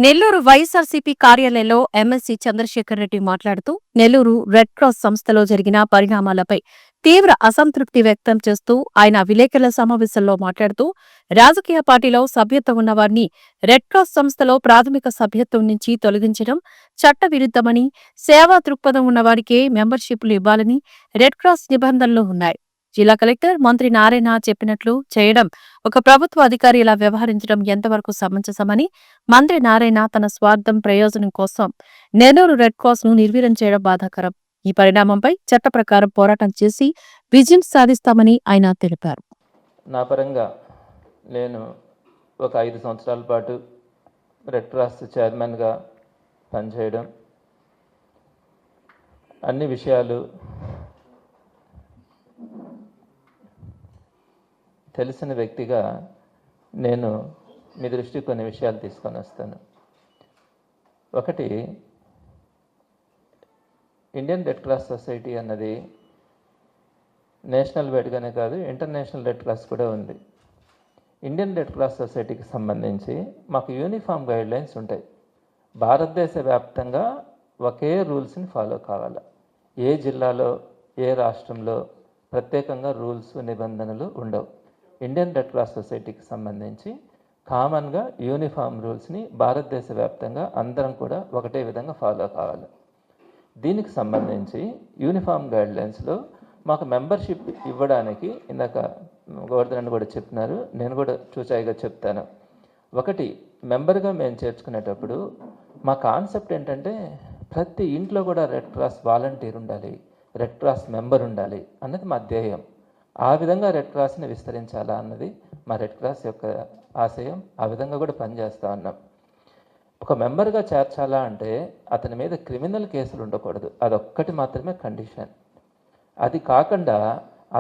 నెల్లూరు వైఎస్ఆర్సీపీ కార్యాలయంలో ఎమ్మెల్సీ చంద్రశేఖర్ రెడ్డి మాట్లాడుతూ Nellore red cross సంస్థలో జరిగిన పరిణామాలపై తీవ్ర అసంతృప్తి వ్యక్తం చేస్తూ ఆయన విలేకరుల సమావేశంలో మాట్లాడుతూ రాజకీయ పార్టీలో సభ్యత్వం ఉన్నవారిని రెడ్ క్రాస్ సంస్థలో ప్రాథమిక సభ్యత్వం నుంచి తొలగించడం చట్టవిరుద్దమని, సేవా దృక్పథం ఉన్నవారికే మెంబర్షిప్లు ఇవ్వాలని రెడ్ క్రాస్ నిబంధనలు ఉన్నాయి. జిల్లా కలెక్టర్ మంత్రి నారాయణ చెప్పినట్లు చేయడం, ఒక ప్రభుత్వ అధికారి ఇలా వ్యవహరించడం ఎంతవరకు సమంజసమని, మంత్రి నారాయణ తన స్వార్థం ప్రయోజనం కోసం నెల్లూరు రెడ్ క్రాస్ ను నిర్వీర్యం చేయడం బాధాకరం. ఈ పరిణామంపై చట్ట ప్రకారం పోరాటం చేసి విజయం సాధిస్తామని ఆయన తెలిపారు. నా పరంగా నేను ఒక 5 సంవత్సరాల పాటు రెడ్ క్రాస్ చైర్మన్గా పనిచేయడం, అన్ని విషయాలు తెలిసిన వ్యక్తిగా నేను మీ దృష్టికి కొన్ని విషయాలు తీసుకొని వస్తాను. ఒకటి, ఇండియన్ రెడ్ క్రాస్ సొసైటీ అన్నది నేషనల్ వైడ్గానే కాదు, ఇంటర్నేషనల్ రెడ్ క్రాస్ కూడా ఉంది. ఇండియన్ రెడ్ క్రాస్ సొసైటీకి సంబంధించి మాకు యూనిఫామ్ గైడ్లైన్స్ ఉంటాయి. భారతదేశ వ్యాప్తంగా ఒకే రూల్స్ని ఫాలో కావాలి. ఏ జిల్లాలో ఏ రాష్ట్రంలో ప్రత్యేకంగా రూల్స్ నిబంధనలు ఉండవు. ఇండియన్ రెడ్ క్రాస్ సొసైటీకి సంబంధించి కామన్గా యూనిఫామ్ రూల్స్ని భారతదేశ వ్యాప్తంగా అందరం కూడా ఒకటే విధంగా ఫాలో కావాలి. దీనికి సంబంధించి యూనిఫామ్ గైడ్లైన్స్లో మాకు మెంబర్షిప్ ఇవ్వడానికి ఇందాక గోవర్ధన్ కూడా చెప్తున్నారు, నేను కూడా చూచాయిగా చెప్తాను. ఒకటి, మెంబర్గా మేము చేర్చుకునేటప్పుడు మా కాన్సెప్ట్ ఏంటంటే ప్రతి ఇంట్లో కూడా రెడ్ క్రాస్ వాలంటీర్ ఉండాలి, రెడ్ క్రాస్ మెంబర్ ఉండాలి అన్నది మా ధ్యేయం. ఆ విధంగా రెడ్ క్రాస్ని విస్తరించాలా అన్నది మా రెడ్ క్రాస్ యొక్క ఆశయం. ఆ విధంగా కూడా పనిచేస్తూ ఉన్నాం. ఒక మెంబర్గా చేర్చాలా అంటే అతని మీద క్రిమినల్ కేసులు ఉండకూడదు, అదొక్కటి మాత్రమే కండిషన్. అది కాకుండా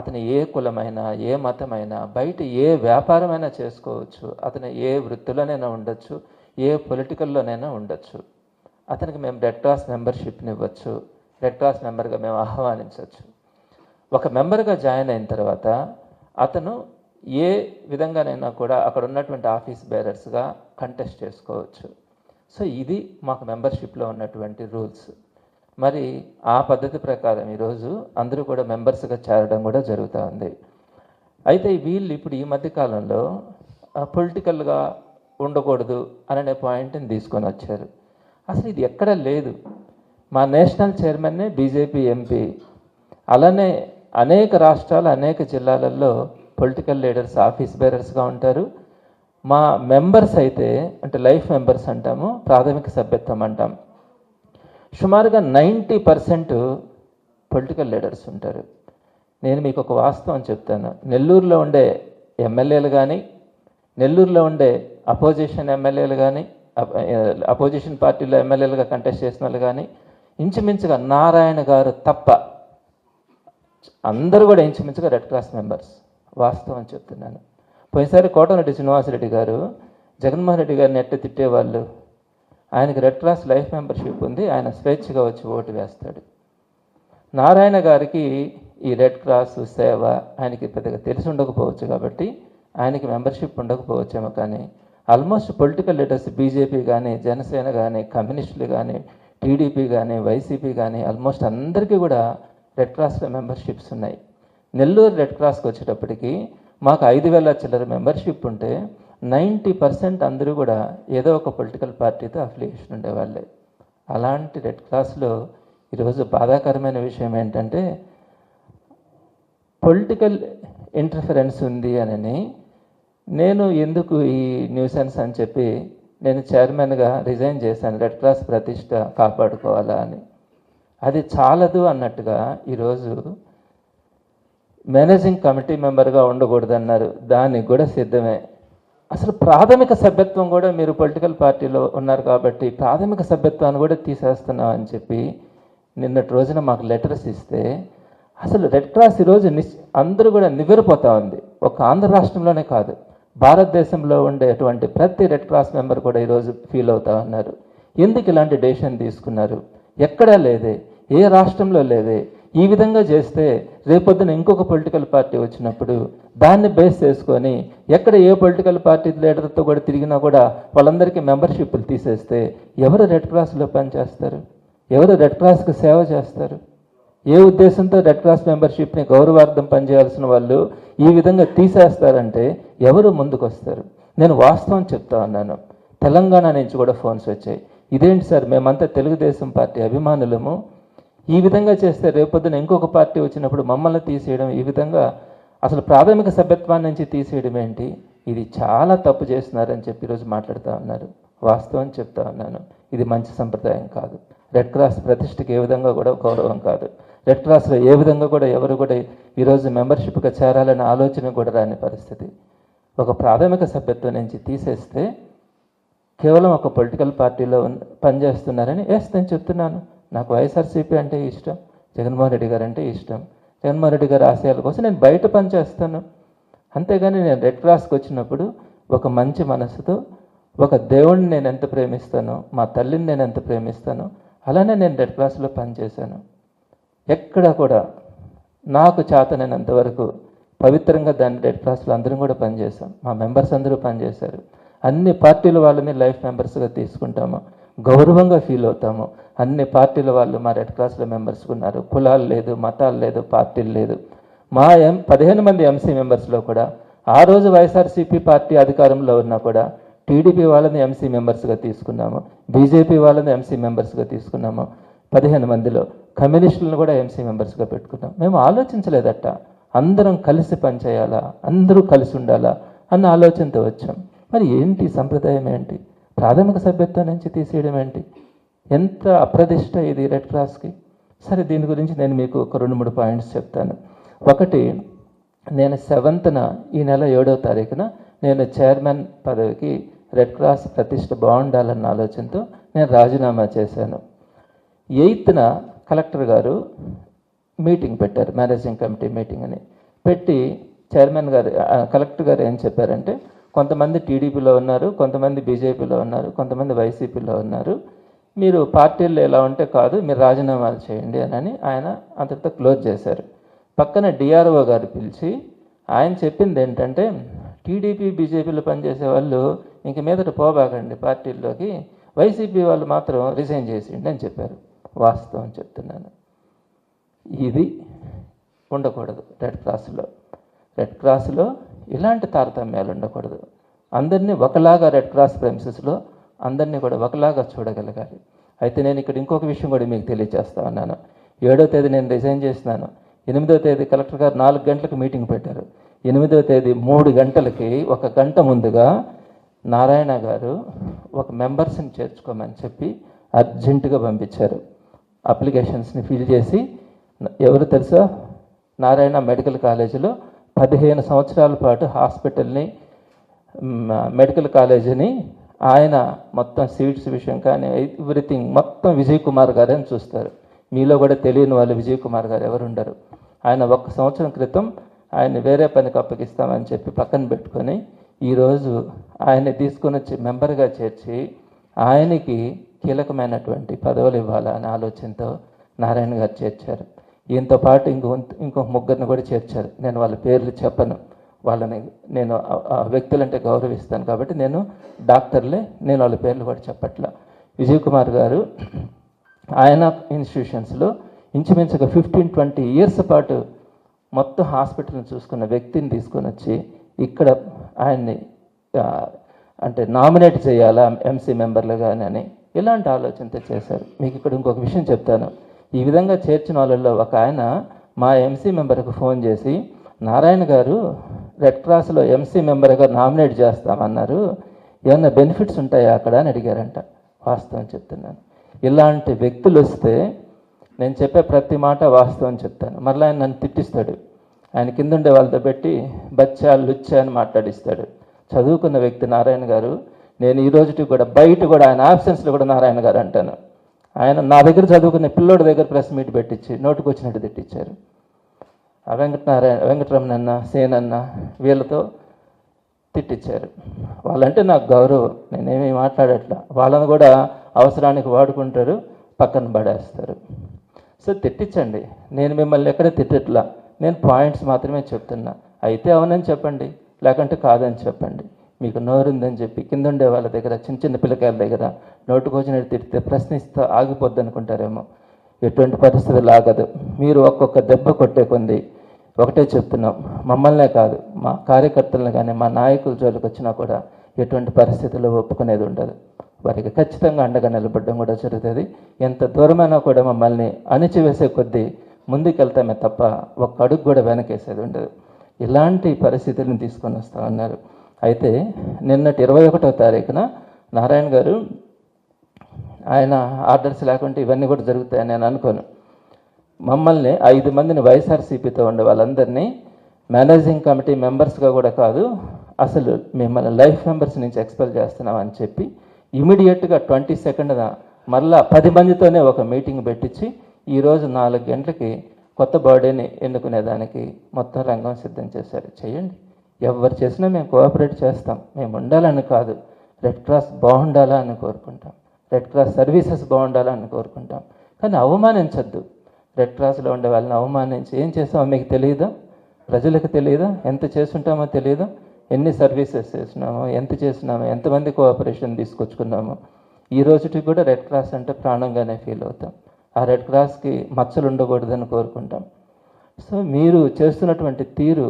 అతను ఏ కులమైనా ఏ మతమైనా బయట ఏ వ్యాపారమైనా చేసుకోవచ్చు, అతను ఏ వృత్తిలోనైనా ఉండొచ్చు, ఏ పొలిటికల్లోనైనా ఉండొచ్చు. అతనికి మేము రెడ్ క్రాస్ మెంబర్షిప్ని ఇవ్వచ్చు, రెడ్ క్రాస్ మెంబర్గా మేము ఆహ్వానించవచ్చు. ఒక మెంబర్గా జాయిన్ అయిన తర్వాత అతను ఏ విధంగానైనా కూడా అక్కడ ఉన్నటువంటి ఆఫీస్ బేరర్స్గా కంటెస్ట్ చేసుకోవచ్చు. సో ఇది మాకు మెంబర్షిప్లో ఉన్నటువంటి రూల్స్. మరి ఆ పద్ధతి ప్రకారం ఈరోజు అందరూ కూడా మెంబర్స్గా చేరడం కూడా జరుగుతూ ఉంది. అయితే వీళ్ళు ఇప్పుడు ఈ మధ్యకాలంలో పొలిటికల్గా ఉండకూడదు అనే పాయింట్ని తీసుకొని వచ్చారు. అసలు ఇది ఎక్కడా లేదు. మా నేషనల్ చైర్మన్నే బీజేపీ ఎంపీ. అలానే అనేక రాష్ట్రాలు అనేక జిల్లాలలో పొలిటికల్ లీడర్స్ ఆఫీస్ బేరర్స్గా ఉంటారు. మా మెంబర్స్ అయితే అంటే లైఫ్ మెంబర్స్ అంటాము, ప్రాథమిక సభ్యత్వం అంటాం. సుమారుగా 90% పొలిటికల్ లీడర్స్ ఉంటారు. నేను మీకు ఒక వాస్తవం చెప్తాను. నెల్లూరులో ఉండే ఎమ్మెల్యేలు కానీ, నెల్లూరులో ఉండే అపోజిషన్ ఎమ్మెల్యేలు కానీ, అపోజిషన్ పార్టీలో ఎమ్మెల్యేలుగా కంటెస్ట్ చేసిన వాళ్ళు కానీ ఇంచుమించుగా నారాయణ గారు తప్ప అందరూ కూడా ఇంచుమించుగా రెడ్ క్రాస్ మెంబర్స్. వాస్తవం చెప్తున్నాను. పోయినసారి కోటమిరెడ్డి శ్రీనివాసరెడ్డి గారు జగన్మోహన్ రెడ్డి గారిని ఎట్ట తిట్టేవాళ్ళు. ఆయనకి రెడ్ క్రాస్ లైఫ్ మెంబర్షిప్ ఉంది, ఆయన స్వేచ్ఛగా వచ్చి ఓటు వేస్తాడు. నారాయణ గారికి ఈ రెడ్ క్రాస్ సేవ ఆయనకి పెద్దగా తెలిసి ఉండకపోవచ్చు కాబట్టి ఆయనకి మెంబర్షిప్ ఉండకపోవచ్చేమో, కానీ ఆల్మోస్ట్ పొలిటికల్ లీడర్స్ బీజేపీ కానీ, జనసేన కానీ, కమ్యూనిస్టులు కానీ, టీడీపీ కానీ, వైసీపీ కానీ ఆల్మోస్ట్ అందరికీ కూడా రెడ్ క్రాస్లో మెంబర్షిప్స్ ఉన్నాయి. నెల్లూరు రెడ్ క్రాస్కి వచ్చేటప్పటికి మాకు 5,000 చిల్లర మెంబర్షిప్ ఉంటే 90% అందరూ కూడా ఏదో ఒక పొలిటికల్ పార్టీతో అఫిలియేషన్ ఉండేవాళ్ళే. అలాంటి రెడ్ క్రాస్లో ఈరోజు బాధాకరమైన విషయం ఏంటంటే పొలిటికల్ ఇంటర్ఫరెన్స్ ఉంది అని నేను ఎందుకు ఈ న్యూసెన్స్ అని చెప్పి నేను చైర్మన్గా రిజైన్ చేశాను. రెడ్ క్రాస్ ప్రతిష్ట కాపాడుకోవాలా అని. అది చాలదు అన్నట్టుగా ఈరోజు మేనేజింగ్ కమిటీ మెంబర్గా ఉండకూడదన్నారు, దానికి కూడా సిద్ధమే. అసలు ప్రాథమిక సభ్యత్వం కూడా మీరు పొలిటికల్ పార్టీలో ఉన్నారు కాబట్టి ప్రాథమిక సభ్యత్వాన్ని కూడా తీసేస్తున్నాం అని చెప్పి నిన్నటి రోజున మాకు లెటర్స్ ఇస్తే అసలు రెడ్ క్రాస్ ఈరోజు అందరూ కూడా నివ్వెరపోతూ ఉంది. ఒక ఆంధ్ర రాష్ట్రంలోనే కాదు, భారతదేశంలో ఉండేటువంటి ప్రతి రెడ్ క్రాస్ మెంబర్ కూడా ఈరోజు ఫీల్ అవుతూ ఉన్నారు. ఎందుకు ఇలాంటి డెసిషన్ తీసుకున్నారు? ఎక్కడా లేదే, ఏ రాష్ట్రంలో లేదే. ఈ విధంగా చేస్తే రేపొద్దున ఇంకొక పొలిటికల్ పార్టీ వచ్చినప్పుడు దాన్ని బేస్ చేసుకొని ఎక్కడ ఏ పొలిటికల్ పార్టీ లీడర్తో కూడా తిరిగినా కూడా వాళ్ళందరికీ మెంబర్షిప్లు తీసేస్తే ఎవరు రెడ్ క్రాస్లో పనిచేస్తారు? ఎవరు రెడ్ క్రాస్కి సేవ చేస్తారు? ఏ ఉద్దేశంతో రెడ్ క్రాస్ మెంబర్షిప్ని గౌరవార్థం పనిచేయాల్సిన వాళ్ళు ఈ విధంగా తీసేస్తారంటే ఎవరు ముందుకు వస్తారు? నేను వాస్తవం చెప్తా ఉన్నాను. తెలంగాణ నుంచి కూడా ఫోన్స్ వచ్చాయి, ఇదేంటి సార్ మేమంతా తెలుగుదేశం పార్టీ అభిమానులము, ఈ విధంగా చేస్తే రేపొద్దున ఇంకొక పార్టీ వచ్చినప్పుడు మమ్మల్ని తీసేయడం, ఈ విధంగా అసలు ప్రాథమిక సభ్యత్వాన్ని నుంచి తీసేయడం ఏంటి, ఇది చాలా తప్పు చేస్తున్నారని చెప్పి ఈరోజు మాట్లాడుతూ ఉన్నారు. వాస్తవం చెప్తా ఉన్నాను, ఇది మంచి సంప్రదాయం కాదు. రెడ్ క్రాస్ ప్రతిష్టకి ఏ విధంగా కూడా గౌరవం కాదు. రెడ్ క్రాస్లో ఏ విధంగా కూడా ఎవరు కూడా ఈరోజు మెంబర్షిప్గా చేరాలనే ఆలోచన కూడా రాని పరిస్థితి. ఒక ప్రాథమిక సభ్యత్వం నుంచి తీసేస్తే కేవలం ఒక పొలిటికల్ పార్టీలో పనిచేస్తున్నారని నేను చెప్తున్నాను. నాకు వైఎస్ఆర్సీపీ అంటే ఇష్టం, జగన్మోహన్ రెడ్డి గారు అంటే ఇష్టం. జగన్మోహన్ రెడ్డి గారి ఆశయాల కోసం నేను బయట పనిచేస్తాను. అంతేగాని నేను రెడ్ క్రాస్కి వచ్చినప్పుడు ఒక మంచి మనసుతో, ఒక దేవుడిని నేను ఎంత ప్రేమిస్తానో, మా తల్లిని నేను ఎంత ప్రేమిస్తానో అలానే నేను రెడ్ క్రాస్లో పనిచేశాను. ఎక్కడ కూడా నాకు చేతనైనంత వరకు పవిత్రంగా దాన్ని రెడ్ క్రాస్లో అందరం కూడా పనిచేశాం. మా మెంబర్స్ అందరూ పనిచేశారు. అన్ని పార్టీల వాళ్ళని లైఫ్ మెంబర్స్గా తీసుకుంటాము, గౌరవంగా ఫీల్ అవుతాము. అన్ని పార్టీల వాళ్ళు మా రెడ్ క్రాస్లో మెంబర్స్ ఉన్నారు. కులాలు లేదు, మతాలు లేదు, పార్టీలు లేదు. మా 15 మంది ఎంసీ మెంబర్స్లో కూడా ఆ రోజు వైఎస్ఆర్సీపీ పార్టీ అధికారంలో ఉన్నా కూడా టీడీపీ వాళ్ళని ఎంసీ మెంబర్స్గా తీసుకున్నాము, బీజేపీ వాళ్ళని ఎంసీ మెంబర్స్గా తీసుకున్నాము. 15 మందిలో కమ్యూనిస్టులను కూడా ఎంసీ మెంబర్స్గా పెట్టుకున్నాం. మేము ఆలోచించలేదట అందరం కలిసి పనిచేయాలా, అందరూ కలిసి ఉండాలా అన్న ఆలోచనతో వచ్చాం. మరి ఏంటి సంప్రదాయం ఏంటి? ప్రాథమిక సభ్యత్వం నుంచి తీసేయడం ఏంటి? ఎంత అప్రదిష్ట ఇది రెడ్ క్రాస్కి. సరే, దీని గురించి నేను మీకు ఒక 2-3 పాయింట్స్ చెప్తాను. ఒకటి, నేను 7th ఈ నెల 7వ తారీఖున నేను చైర్మన్ పదవికి రెడ్ క్రాస్ ప్రతిష్ట బాగుండాలన్న ఆలోచనతో నేను రాజీనామా చేశాను. 8th కలెక్టర్ గారు మీటింగ్ పెట్టారు, మేనేజింగ్ కమిటీ మీటింగ్ అని పెట్టి చైర్మన్ గారు కలెక్టర్ గారు ఏం చెప్పారంటే, కొంతమంది టీడీపీలో ఉన్నారు, కొంతమంది బీజేపీలో ఉన్నారు, కొంతమంది వైసీపీలో ఉన్నారు, మీరు పార్టీల్లో ఎలా ఉంటే కాదు, మీరు రాజీనామాలు చేయండి అని ఆయన అంతటితో క్లోజ్ చేశారు. పక్కన డిఆర్ఓ గారు పిలిచి ఆయన చెప్పింది ఏంటంటే, టీడీపీ బీజేపీలో పనిచేసే వాళ్ళు ఇంక మీదట పోబాకండి పార్టీల్లోకి, వైసీపీ వాళ్ళు మాత్రం రిజైన్ చేసేయండి అని చెప్పారు. వాస్తవం చెప్తున్నాను, ఇది ఉండకూడదు రెడ్ క్రాస్లో. రెడ్ క్రాస్లో ఇలాంటి తారతమ్యాలు ఉండకూడదు. అందరినీ ఒకలాగా రెడ్ క్రాస్ ప్రెమిసెస్లో అందరినీ కూడా ఒకలాగా చూడగలగాలి. అయితే నేను ఇక్కడ ఇంకొక విషయం కూడా మీకు తెలియజేస్తా ఉన్నాను. 7వ తేదీ నేను రిజైన్ చేసినాను. 8వ తేదీ కలెక్టర్ గారు 4 గంటలకు మీటింగ్ పెట్టారు. 8వ తేదీ 3 గంటలకి 1 గంట ముందుగా నారాయణ గారు ఒక మెంబర్స్ని చేర్చుకోమని చెప్పి అర్జెంటుగా పంపించారు. అప్లికేషన్స్ని ఫిల్ చేసి, ఎవరు తెలుసా, నారాయణ మెడికల్ కాలేజీలో 15 సంవత్సరాల పాటు హాస్పిటల్ని, మెడికల్ కాలేజీని ఆయన మొత్తం సీట్స్ విషయం కానీ ఎవ్రీథింగ్ మొత్తం విజయ్ కుమార్ గారు అని చూస్తారు. మీలో కూడా తెలియని వాళ్ళు విజయ్ కుమార్ గారు ఎవరు ఉండరు. ఆయన 1 సంవత్సరం క్రితం ఆయన్ని వేరే పనికి అప్పగిస్తామని చెప్పి పక్కన పెట్టుకొని ఈరోజు ఆయన్ని తీసుకొని వచ్చి మెంబర్గా చేర్చి ఆయనకి కీలకమైనటువంటి పదవులు ఇవ్వాలనే ఆలోచనతో నారాయణ గారు చేర్చారు. ఈయనతో పాటు ఇంకొక 3 కూడా చేర్చారు. నేను వాళ్ళ పేర్లు చెప్పను, వాళ్ళని నేను వ్యక్తులంటే గౌరవిస్తాను కాబట్టి నేను డాక్టర్లే, నేను వాళ్ళ పేర్లు కూడా చెప్పట్లా. విజయ్ కుమార్ గారు ఆయన ఇన్స్టిట్యూషన్స్లో ఇంచుమించుగా 15-20 ఇయర్స్ పాటు మొత్తం హాస్పిటల్ని చూసుకున్న వ్యక్తిని తీసుకొని వచ్చి ఇక్కడ ఆయన్ని అంటే నామినేట్ చేయాలా ఎంసీ మెంబర్లుగానే అని ఇలాంటి ఆలోచనతో చేశారు. మీకు ఇక్కడ ఇంకొక విషయం చెప్తాను. ఈ విధంగా చేర్చిన వాళ్ళల్లో ఒక ఆయన మా ఎంసీ మెంబర్కి ఫోన్ చేసి, నారాయణ గారు రెడ్ క్రాస్లో ఎంసీ మెంబర్గా నామినేట్ చేస్తామన్నారు, ఏమన్నా బెనిఫిట్స్ ఉంటాయా అక్కడ అని అడిగారంట. వాస్తవం చెప్తున్నాను. ఇలాంటి వ్యక్తులు వస్తే నేను చెప్పే ప్రతి మాట వాస్తవం చెప్తాను. మరలా ఆయన నన్ను తిట్టిస్తాడు. ఆయన కింద ఉండే వాళ్ళతో పెట్టి బచ్చా లుచ్చా అని మాట్లాడిస్తాడు. చదువుకున్న వ్యక్తి నారాయణ గారు. నేను ఈ రోజుకి కూడా బయట కూడా ఆయన ఆబ్సెన్స్లో కూడా నారాయణ గారు అంటాను. ఆయన నా దగ్గర చదువుకున్న పిల్లోడి దగ్గర ప్రెస్ మీట్ పెట్టించి నోటుకు వచ్చినట్టు తిట్టించారు. ఆ వెంకటరమణ అన్న, సేన్ అన్న వీళ్ళతో తిట్టించారు. వాళ్ళంటే నాకు గౌరవం, నేనేమీ మాట్లాడట్లా. వాళ్ళని కూడా అవసరానికి వాడుకుంటారు, పక్కన పడేస్తారు. సో తిట్టించండి, నేను మిమ్మల్ని ఎక్కడ తిట్టట్లా, నేను పాయింట్స్ మాత్రమే చెప్తున్నా. అయితే అవునని చెప్పండి, లేకుంటే కాదని చెప్పండి. మీకు నోరుందని చెప్పి కింద ఉండే వాళ్ళ దగ్గర, చిన్న చిన్న పిల్లకాయల దగ్గర నోటుకొచ్చినట్టు తిడితే ప్రశ్నిస్తూ ఆగిపోద్ది అనుకుంటారేమో. ఎటువంటి పరిస్థితులు ఆగదు. మీరు ఒక్కొక్క దెబ్బ కొట్టే కొంది ఒకటే చెప్తున్నాం, మమ్మల్నే కాదు మా కార్యకర్తలను కానీ మా నాయకుల జోలికి వచ్చినా కూడా ఎటువంటి పరిస్థితుల్లో ఒప్పుకునేది ఉండదు. వారికి ఖచ్చితంగా అండగా నిలబడడం కూడా జరుగుతుంది. ఎంత దూరమైనా కూడా మమ్మల్ని అణిచివేసే కొద్దీ ముందుకెళ్తామే తప్ప ఒక్క అడుగు కూడా వెనకేసేది ఉండదు. ఇలాంటి పరిస్థితులను తీసుకొని వస్తూ ఉన్నారు. అయితే నిన్నటి 21వ తారీఖున నారాయణ గారు ఆయన ఆర్డర్స్ లేకుంటే ఇవన్నీ కూడా జరుగుతాయని నేను అనుకోను. మమ్మల్ని 5 మందిని వైఎస్ఆర్సీపీతో ఉండే వాళ్ళందరినీ మేనేజింగ్ కమిటీ మెంబర్స్గా కూడా కాదు, అసలు మిమ్మల్ని లైఫ్ మెంబర్స్ నుంచి ఎక్స్పెల్ చేస్తున్నామని చెప్పి ఇమీడియట్గా 22న మళ్ళా 10 మందితోనే ఒక మీటింగ్ పెట్టించి ఈరోజు 4 గంటలకి కొత్త బాడీని ఎన్నుకునేదానికి మొత్తం రంగం సిద్ధం చేశారు. చేయండి, ఎవరు చేసినా మేము కోఆపరేట్ చేస్తాం. మేము ఉండాలని కాదు, రెడ్ క్రాస్ బాగుండాలా అని కోరుకుంటాం, రెడ్ క్రాస్ సర్వీసెస్ బాగుండాలా అని కోరుకుంటాం. కానీ అవమానించద్దు. రెడ్ క్రాస్లో ఉండే వాళ్ళని అవమానించి ఏం చేస్తామో మీకు తెలియదా? ప్రజలకు తెలియదా? ఎంత చేస్తుంటామో తెలియదా? ఎన్ని సర్వీసెస్ చేసినామో, ఎంత చేసినామో, ఎంతమంది కోఆపరేషన్ తీసుకొచ్చుకున్నామో. ఈ రోజుకి కూడా రెడ్ క్రాస్ అంటే ప్రాణంగానే ఫీల్ అవుతాం. ఆ రెడ్ క్రాస్కి మచ్చలు ఉండకూడదని కోరుకుంటాం. సో మీరు చేస్తున్నటువంటి తీరు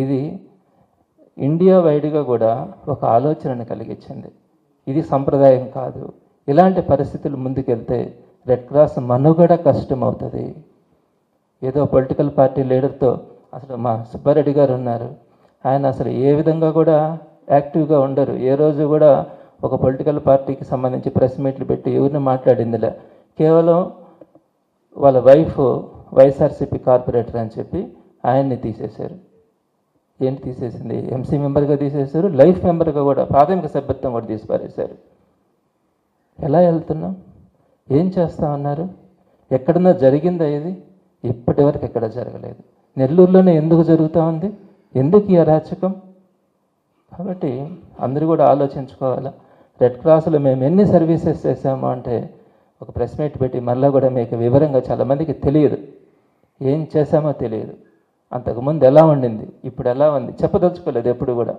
ఇది ఇండియా వైడ్గా కూడా ఒక ఆలోచనను కలిగించింది. ఇది సంప్రదాయం కాదు. ఇలాంటి పరిస్థితులు ముందుకెళ్తే రెడ్ క్రాస్ మనుగడ కష్టమవుతుంది. ఏదో పొలిటికల్ పార్టీ లీడర్తో, అసలు మా సుబ్బారెడ్డి గారు ఉన్నారు, ఆయన అసలు ఏ విధంగా కూడా యాక్టివ్గా ఉండరు. ఏ రోజు కూడా ఒక పొలిటికల్ పార్టీకి సంబంధించి ప్రెస్ మీట్లు పెట్టి ఎవరిని మాట్లాడిందిలే. కేవలం వాళ్ళ వైఫ్ వైఎస్ఆర్సీపీ కార్పొరేటర్ అని చెప్పి ఆయన్ని తీసేశారు. ఏంటి తీసేసింది? ఎంసీ మెంబర్గా తీసేశారు, లైఫ్ మెంబర్గా కూడా ప్రాథమిక సభ్యత్వం కూడా తీసి పారేశారు. ఎలా వెళ్తున్నాం? ఏం చేస్తా ఉన్నారు? ఎక్కడన్నా జరిగిందా ఇది? ఇప్పటి వరకు ఎక్కడ జరగలేదు. నెల్లూరులోనే ఎందుకు జరుగుతూ ఉంది? ఎందుకు ఈ అరాచకం? కాబట్టి అందరూ కూడా ఆలోచించుకోవాలా. రెడ్ క్రాస్లో మేము ఎన్ని సర్వీసెస్ చేసామో అంటే ఒక ప్రెస్ మీట్ పెట్టి మళ్ళీ కూడా మీకు వివరంగా, చాలామందికి తెలియదు ఏం చేశామో తెలియదు. అంతకుముందు ఎలా ఉండింది, ఇప్పుడు ఎలా ఉంది చెప్పదలుచుకోలేదు. ఎప్పుడు కూడా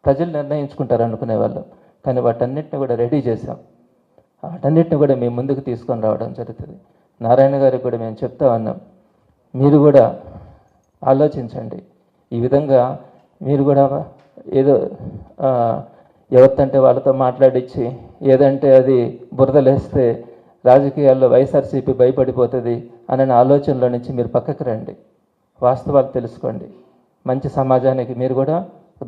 ప్రజలు నిర్ణయించుకుంటారు అనుకునేవాళ్ళం. కానీ వాటన్నిటిని కూడా రెడీ చేసాం. వాటన్నిటిని కూడా మేము ముందుకు తీసుకొని రావడం జరుగుతుంది. నారాయణ గారికి కూడా మేము చెప్తా ఉన్నాం, మీరు కూడా ఆలోచించండి. ఈ విధంగా మీరు కూడా ఏదో ఎవరితంటే వాళ్ళతో మాట్లాడించి ఏదంటే అది బురదలేస్తే రాజకీయాల్లో వైఎస్ఆర్సీపీ భయపడిపోతుంది అనే ఆలోచనలో నుంచి మీరు పక్కకు రండి. వాస్తవాలు తెలుసుకోండి. మంచి సమాజానికి మీరు కూడా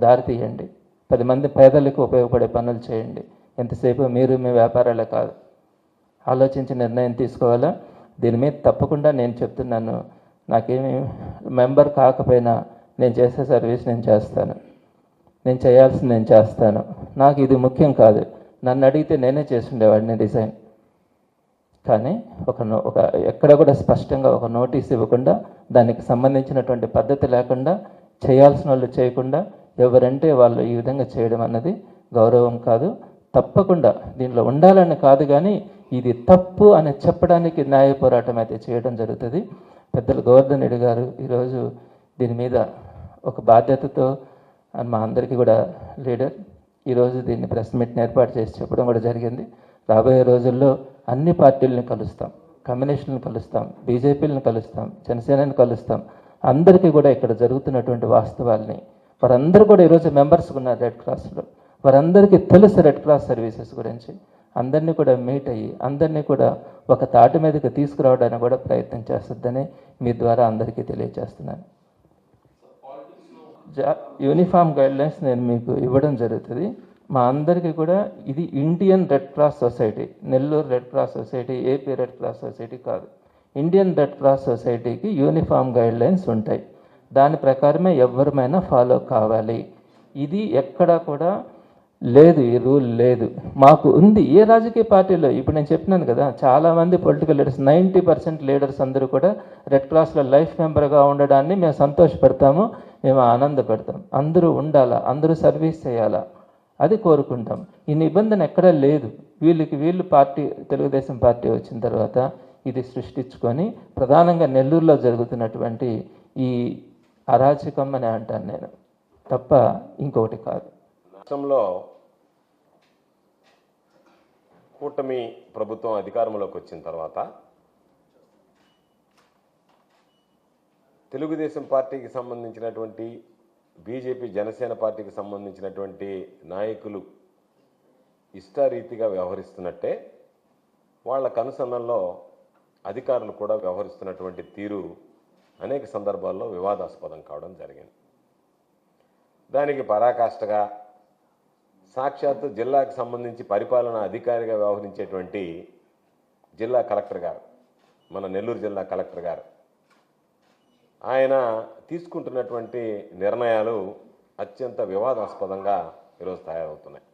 దారి తీయండి. 10 మంది పేదలకు ఉపయోగపడే పనులు చేయండి. ఎంతసేపు మీరు మీ వ్యాపారాలే కాదు, ఆలోచించి నిర్ణయం తీసుకోవాలా. దీని మీద తప్పకుండా నేను చెప్తున్నాను, నాకేమి మెంబర్ కాకపోయినా నేను చేసే సర్వీస్ నేను చేస్తాను, నేను చేయాల్సింది నేను చేస్తాను. నాకు ఇది ముఖ్యం కాదు. నన్ను అడిగితే నేనే చేస్తుండేవాడిని డిజైన్. కానీ ఒక ఎక్కడ కూడా స్పష్టంగా ఒక నోటీస్ ఇవ్వకుండా, దానికి సంబంధించినటువంటి పద్ధతి లేకుండా, చేయాల్సిన వాళ్ళు చేయకుండా ఎవరంటే వాళ్ళు ఈ విధంగా చేయడం అన్నది గౌరవం కాదు. తప్పకుండా దీంట్లో ఉండాలని కాదు, కానీ ఇది తప్పు అని చెప్పడానికి న్యాయ పోరాటం అయితే చేయడం జరుగుతుంది. పెద్దలు గోవర్ధన్ రెడ్డి గారు ఈరోజు దీని మీద ఒక బాధ్యతతో మా అందరికీ కూడా లీడర్ ఈరోజు దీన్ని ప్రెస్ మీట్ని ఏర్పాటు చేసి చెప్పడం కూడా జరిగింది. రాబోయే రోజుల్లో అన్ని పార్టీలను కలుస్తాం, కమ్యూనిస్టులను కలుస్తాం, బీజేపీలను కలుస్తాం, జనసేనని కలుస్తాం. అందరికీ కూడా ఇక్కడ జరుగుతున్నటువంటి వాస్తవాల్ని, వారందరూ కూడా ఈరోజు మెంబర్స్ ఉన్నారు రెడ్ క్రాస్లో, వారందరికీ తెలుసు రెడ్ క్రాస్ సర్వీసెస్ గురించి. అందరినీ కూడా మీట్ అయ్యి అందరినీ కూడా ఒక తాటి మీదకి తీసుకురావడానికి కూడా ప్రయత్నం చేస్తుందని మీ ద్వారా అందరికీ తెలియజేస్తున్నాను. యూనిఫామ్ గైడ్లైన్స్ నేను మీకు ఇవ్వడం జరుగుతుంది. మా అందరికీ కూడా ఇది Indian Red Cross society, Nellore red Cross society, AP red Cross society కాదు. ఇండియన్ రెడ్ క్రాస్ సొసైటీకి యూనిఫామ్ గైడ్లైన్స్ ఉంటాయి. దాని ప్రకారమే ఎవరిమైనా ఫాలో కావాలి. ఇది ఎక్కడా కూడా లేదు, ఈ రూల్ లేదు. మాకు ఉంది ఏ రాజకీయ పార్టీలో. ఇప్పుడు నేను చెప్పినాను కదా, చాలామంది పొలిటికల్ లీడర్స్ 90% లీడర్స్ అందరూ కూడా రెడ్ క్రాస్లో లైఫ్ మెంబర్గా ఉండడాన్ని మేము సంతోషపెడతాము, మేము ఆనందపెడతాం. అందరూ ఉండాలా, అందరూ సర్వీస్ చేయాలా, అది కోరుకుంటాం. ఈ నిబంధన ఎక్కడా లేదు. వీళ్ళు పార్టీ, తెలుగుదేశం పార్టీ వచ్చిన తర్వాత ఇది సృష్టించుకొని ప్రధానంగా నెల్లూరులో జరుగుతున్నటువంటి ఈ అరాచకం అని అంటాను నేను, తప్ప ఇంకొకటి కాదు. రాష్ట్రంలో కూటమి ప్రభుత్వం అధికారంలోకి వచ్చిన తర్వాత తెలుగుదేశం పార్టీకి సంబంధించినటువంటి బీజేపీ జనసేన పార్టీకి సంబంధించినటువంటి నాయకులు ఇష్టారీతిగా వ్యవహరిస్తున్నట్టే వాళ్ళ కనుసన్నల్లో అధికారులు కూడా వ్యవహరిస్తున్నటువంటి తీరు అనేక సందర్భాల్లో వివాదాస్పదం కావడం జరిగింది. దానికి పరాకాష్ఠగా సాక్షాత్తు జిల్లాకు సంబంధించి పరిపాలనా అధికారిగా వ్యవహరించేటువంటి జిల్లా కలెక్టర్ గారు, మన నెల్లూరు జిల్లా కలెక్టర్ గారు, ఆయన తీసుకుంటున్నటువంటి నిర్ణయాలు అత్యంత వివాదాస్పదంగా ఈరోజు తయారవుతున్నాయి.